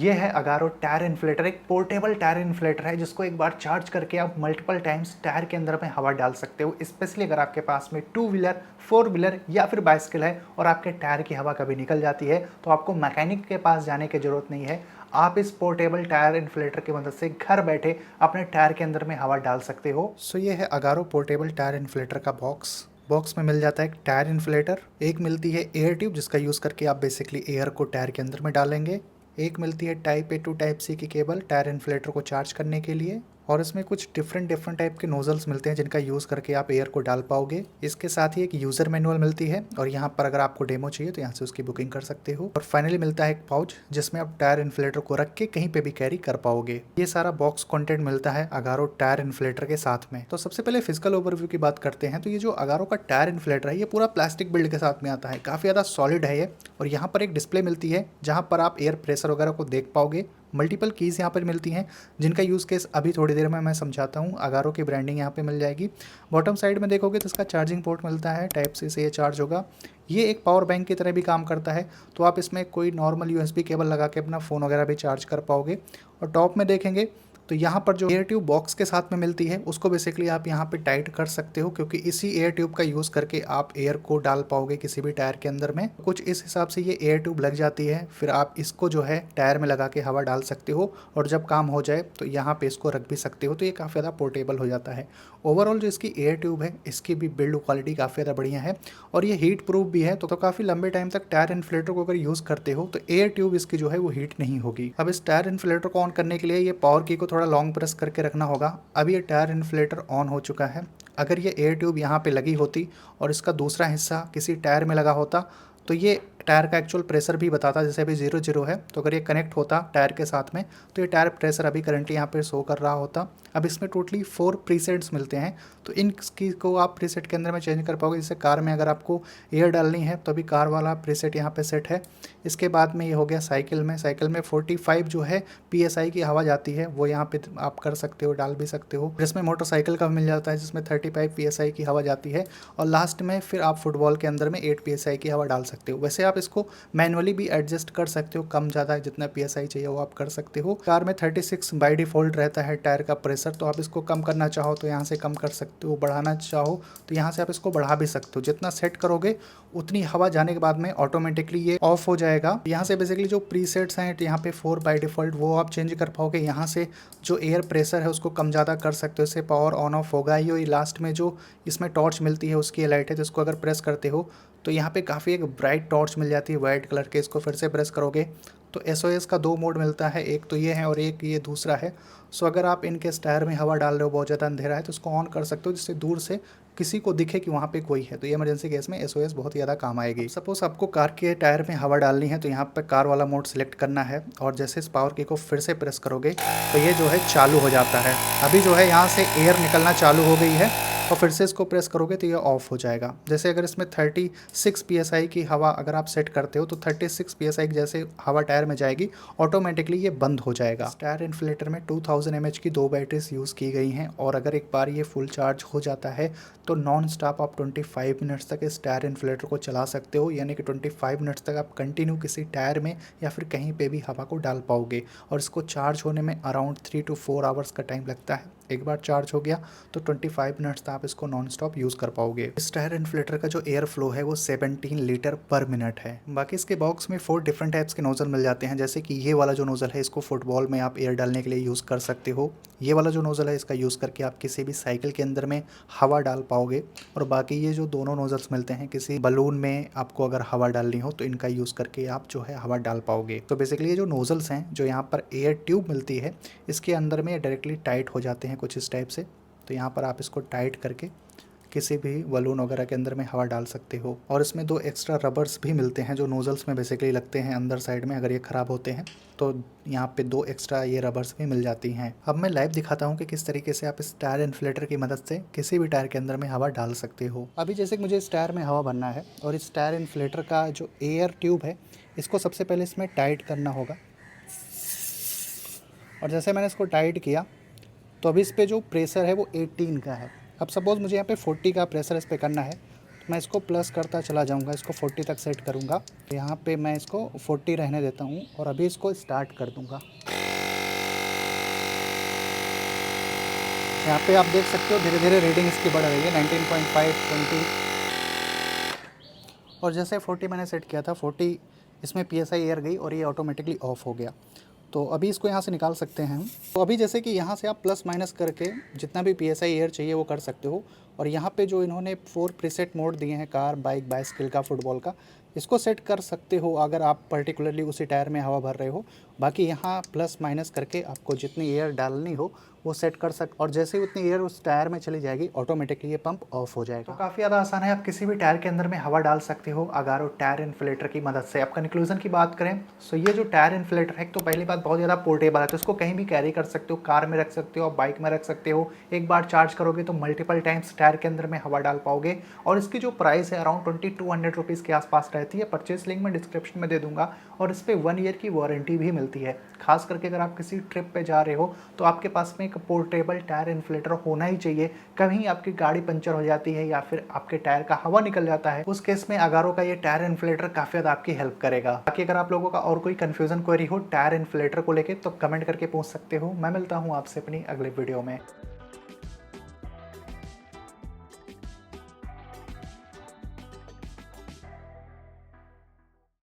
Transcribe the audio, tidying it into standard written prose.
ये है Agaro tyre inflator. एक पोर्टेबल टायर इन्फ्लेटर है जिसको एक बार चार्ज करके आप मल्टीपल टाइम्स टायर के अंदर में हवा डाल सकते हो। स्पेशली अगर आपके पास में टू व्हीलर, फोर व्हीलर या फिर बाइसिकल है और आपके टायर की हवा कभी निकल जाती है तो आपको मैकेनिक के पास जाने की जरूरत नहीं है। आप इस पोर्टेबल टायर इन्फ्लेटर की मदद से घर बैठे अपने टायर के अंदर में हवा डाल सकते हो। सो ये है अगारो पोर्टेबल टायर इन्फ्लेटर का बॉक्स में मिल जाता है एक टायर इन्फ्लेटर, एक मिलती है एयर ट्यूब जिसका यूज़ करके आप बेसिकली एयर को टायर के अंदर में डालेंगे, एक मिलती है type A to type C की केबल टायर इन्फ्लेटर को चार्ज करने के लिए, और इसमें कुछ डिफरेंट टाइप के नोजल्स मिलते हैं जिनका यूज़ करके आप एयर को डाल पाओगे। इसके साथ ही एक यूज़र मैनुअल मिलती है और यहाँ पर अगर आपको डेमो चाहिए तो यहाँ से उसकी बुकिंग कर सकते हो। और फाइनली मिलता है एक पाउच जिसमें आप टायर इन्फ्लेटर को रख के कहीं पे भी कैरी कर पाओगे। ये सारा बॉक्स कंटेंट मिलता है अगारो टायर इन्फ्लेटर के साथ में। तो सबसे पहले फिजिकल ओवरव्यू की बात करते हैं तो ये जो अगारो का टायर इन्फ्लेटर है ये पूरा प्लास्टिक बिल्ड के साथ में आता है, काफ़ी ज़्यादा सॉलिड है ये। और यहाँ पर एक डिस्प्ले मिलती है जहाँ पर आप एयर प्रेशर वगैरह को देख पाओगे। मल्टीपल कीज़ यहाँ पर मिलती हैं जिनका यूज़ केस अभी थोड़ी देर में मैं समझाता हूँ। अगारो की ब्रांडिंग यहाँ पे मिल जाएगी। बॉटम साइड में देखोगे तो इसका चार्जिंग पोर्ट मिलता है, टाइप सी से ये चार्ज होगा। ये एक पावर बैंक की तरह भी काम करता है, तो आप इसमें कोई नॉर्मल यूएसबी केबल लगा के अपना फ़ोन वगैरह भी चार्ज कर पाओगे। और टॉप में देखेंगे तो यहाँ पर जो एयर ट्यूब बॉक्स के साथ में मिलती है उसको बेसिकली आप यहाँ पे टाइट कर सकते हो, क्योंकि इसी एयर ट्यूब का यूज़ करके आप एयर को डाल पाओगे किसी भी टायर के अंदर में। कुछ इस हिसाब से ये एयर ट्यूब लग जाती है, फिर आप इसको जो है टायर में लगा के हवा डाल सकते हो और जब काम हो जाए तो यहाँ पे इसको रख भी सकते हो। तो ये काफ़ी ज़्यादा पोर्टेबल हो जाता है। ओवरऑल जो इसकी एयर ट्यूब है इसकी भी बिल्ड क्वालिटी काफ़ी ज़्यादा बढ़िया है और ये हीट प्रूफ भी है, तो काफ़ी लंबे टाइम तक टायर इन्फ्लेटर को अगर यूज़ करते हो तो एयर ट्यूब इसकी जो है वो हीट नहीं होगी। अब इस टायर इन्फ्लेटर को ऑन करने के लिए ये पावर की को थोड़ा लॉन्ग प्रेस करके रखना होगा। अब ये टायर इन्फ्लेटर ऑन हो चुका है। अगर ये एयर ट्यूब यहाँ पे लगी होती और इसका दूसरा हिस्सा किसी टायर में लगा होता तो ये टायर का एक्चुअल प्रेशर भी बताता, जैसे अभी 0 है तो अगर ये कनेक्ट होता टायर के साथ में तो ये टायर प्रेशर अभी करंटली यहाँ पे शो कर रहा होता। अब इसमें टोटली 4 प्रीसेट्स मिलते हैं, तो इन की को आप प्रीसेट के अंदर में चेंज कर पाओगे। जैसे कार में अगर आपको एयर डालनी है तो अभी कार वाला प्रीसेट यहाँ पे सेट है। इसके बाद में ये हो गया साइकिल में 45 जो है PSI की हवा जाती है वो यहाँ पे आप कर सकते हो, डाल भी सकते हो। जिसमें मोटरसाइकिल का मिल जाता है जिसमें 35 PSI की हवा जाती है। और लास्ट में फिर आप फुटबॉल के अंदर में 8 PSI की हवा डाल सकते हो। वैसे आप इसको मैनुअली भी एडजस्ट कर सकते हो, कम ज़्यादा जितना PSI चाहिए वो आप कर सकते हो। कार में 36 बाय डिफ़ॉल्ट रहता है टायर का प्रेशर, तो आप इसको कम करना चाहो तो यहाँ से कम कर सकते हो, बढ़ाना चाहो तो यहाँ से आप इसको बढ़ा भी सकते हो। जितना सेट करोगे उतनी हवा जाने के बाद में ऑटोमेटिकली ये ऑफ हो जाएगा। यहाँ से बेसिकली जो प्रीसेट्स हैं यहाँ पे 4 बाय डिफ़ॉल्ट वो आप चेंज कर पाओगे। यहाँ से जो एयर प्रेशर है उसको कम ज़्यादा कर सकते हो, इससे पावर ऑन ऑफ होगा ही। और लास्ट में जो इसमें टॉर्च मिलती है उसकी लाइट है जिसको अगर प्रेस करते हो तो यहाँ पे काफ़ी एक ब्राइट टॉर्च मिल जाती है वाइट कलर के। इसको फिर से प्रेस करोगे तो SOS का 2 मोड मिलता है, एक तो ये है और एक ये दूसरा है। सो अगर आप इनके टायर में हवा डाल रहे हो, बहुत ज़्यादा अंधेरा है तो इसको ऑन कर सकते हो जिससे दूर से किसी को दिखे कि वहाँ पे कोई है, तो ये इमरजेंसी केस में SOS बहुत ज़्यादा काम आएगी। सपोज आपको कार के टायर में हवा डालनी है तो यहाँ पे कार वाला मोड सिलेक्ट करना है और जैसे इस पावर की को फिर से प्रेस करोगे तो ये जो है चालू हो जाता है। अभी जो है यहाँ से एयर निकलना चालू हो गई है और फिर से इसको प्रेस करोगे तो ये ऑफ हो जाएगा। जैसे अगर इसमें 36 PSI की हवा अगर आप सेट करते हो तो 36 PSI की जैसे हवा टायर में जाएगी ऑटोमेटिकली ये बंद हो जाएगा। टायर इन्फ्लेटर में 2000 mAh की 2 बैटरीज यूज़ की गई हैं और अगर एक बार ये फुल चार्ज हो जाता है तो नॉन स्टॉप आप 25 मिनट्स तक इस टायर इन्फ्लेटर को चला सकते हो। यानी कि 25 मिनट्स तक आप कंटिन्यू किसी टायर में या फिर कहीं पे भी हवा को डाल पाओगे। और इसको चार्ज होने में अराउंड 3 to 4 आवर्स का टाइम लगता है। एक बार चार्ज हो गया तो 25 मिनट्स तक आप इसको नॉन स्टॉप यूज़ कर पाओगे। इस टायर इन्फ्लेटर का जो एयर फ्लो है वो 17 लीटर पर मिनट है। बाकी इसके बॉक्स में 4 डिफरेंट टाइप्स के नोजल मिल जाते हैं। जैसे कि ये वाला जो नोजल है इसको फुटबॉल में आप एयर डालने के लिए यूज़ कर सकते हो। ये वाला जो नोजल है इसका यूज़ करके आप किसी भी साइकिल के अंदर में हवा डाल पाओगे। और बाकी ये जो दोनों नोजल्स मिलते हैं किसी बलून में आपको अगर हवा डालनी हो तो इनका यूज़ करके आप जो है हवा डाल पाओगे। तो बेसिकली ये जो नोजल्स हैं जो यहाँ पर एयर ट्यूब मिलती है इसके अंदर में डायरेक्टली टाइट हो जाते हैं कुछ इस टाइप से। तो यहाँ पर आप इसको टाइट करके किसी भी बलून वगैरह के अंदर में हवा डाल सकते हो। और इसमें 2 एक्स्ट्रा रबर्स भी मिलते हैं जो नोजल्स में बेसिकली लगते हैं अंदर साइड में, अगर ये ख़राब होते हैं तो यहाँ पे 2 एक्स्ट्रा ये रबर्स भी मिल जाती हैं। अब मैं लाइव दिखाता हूँ कि किस तरीके से आप इस टायर इन्फ्लेटर की मदद से किसी भी टायर के अंदर में हवा डाल सकते हो। अभी जैसे कि मुझे इस टायर में हवा भरना है और इस टायर इन्फ्लेटर का जो एयर ट्यूब है इसको सबसे पहले इसमें टाइट करना होगा। और जैसे मैंने इसको टाइट किया तो अभी इस पर जो प्रेशर है वो 18 का है। अब सपोज़ मुझे यहाँ पे 40 का प्रेशर इस पर करना है मैं इसको प्लस करता चला जाऊंगा, इसको 40 तक सेट करूंगा। यहाँ पे मैं इसको 40 रहने देता हूँ और अभी इसको स्टार्ट कर दूंगा। यहाँ पे आप देख सकते हो धीरे धीरे रीडिंग इसकी बढ़ रही है, 19.5, 20 और जैसे 40 मैंने सेट किया था, 40 इसमें PSI एयर गई और ये ऑटोमेटिकली ऑफ हो गया। तो अभी इसको यहाँ से निकाल सकते हैं हम। तो अभी जैसे कि यहाँ से आप प्लस माइनस करके जितना भी PSI एयर चाहिए वो कर सकते हो। और यहाँ पे जो इन्होंने 4 प्रीसेट मोड दिए हैं, कार, बाइक, बाइसिकल का, फुटबॉल का, इसको सेट कर सकते हो अगर आप पर्टिकुलरली उसी टायर में हवा भर रहे हो। बाकी यहाँ प्लस माइनस करके आपको जितनी एयर डालनी हो वो सेट कर और जैसे ही उतनी एयर उस टायर में चली जाएगी ऑटोमेटिकली ये पंप ऑफ हो जाएगा। तो काफ़ी ज़्यादा आसान है, आप किसी भी टायर के अंदर में हवा डाल सकते हो अगारो टायर इन्फ्लेटर की मदद से। अब कंक्लूजन की बात करें तो ये जो टायर इन्फ्लेटर है, तो पहली बात बहुत ज़्यादा पोर्टेबल है, तो इसको कहीं भी कैरी कर सकते हो, कार में रख सकते हो, बाइक में रख सकते हो। एक बार चार्ज करोगे तो मल्टीपल टाइम्स टायर के अंदर में हवा डाल पाओगे। और इसकी जो प्राइस है अराउंड 2200 रुपीज़ के आसपास रहती है। परचेस लिंक मैं डिस्क्रिप्शन में दे दूंगा और इस पर 1 ईयर की वारंटी भी मिलती है। खास करके अगर आप किसी ट्रिप पे जा रहे हो तो आपके पास में एक पोर्टेबल टायर इन्फ्लेटर होना ही चाहिए। कहीं आपकी गाड़ी पंचर हो जाती है या फिर आपके टायर का हवा निकल जाता है, उस केस में अगारो का ये टायर इन्फ्लेटर काफ़ी ज़्यादा आपकी हेल्प करेगा। बाकी अगर आप लोगों का और कोई कंफ्यूजन क्वेरी हो टायर इन्फ्लेटर को लेके तो कमेंट करके पूछ सकते हो। मैं मिलता हूँ आपसे अपनी अगले वीडियो में।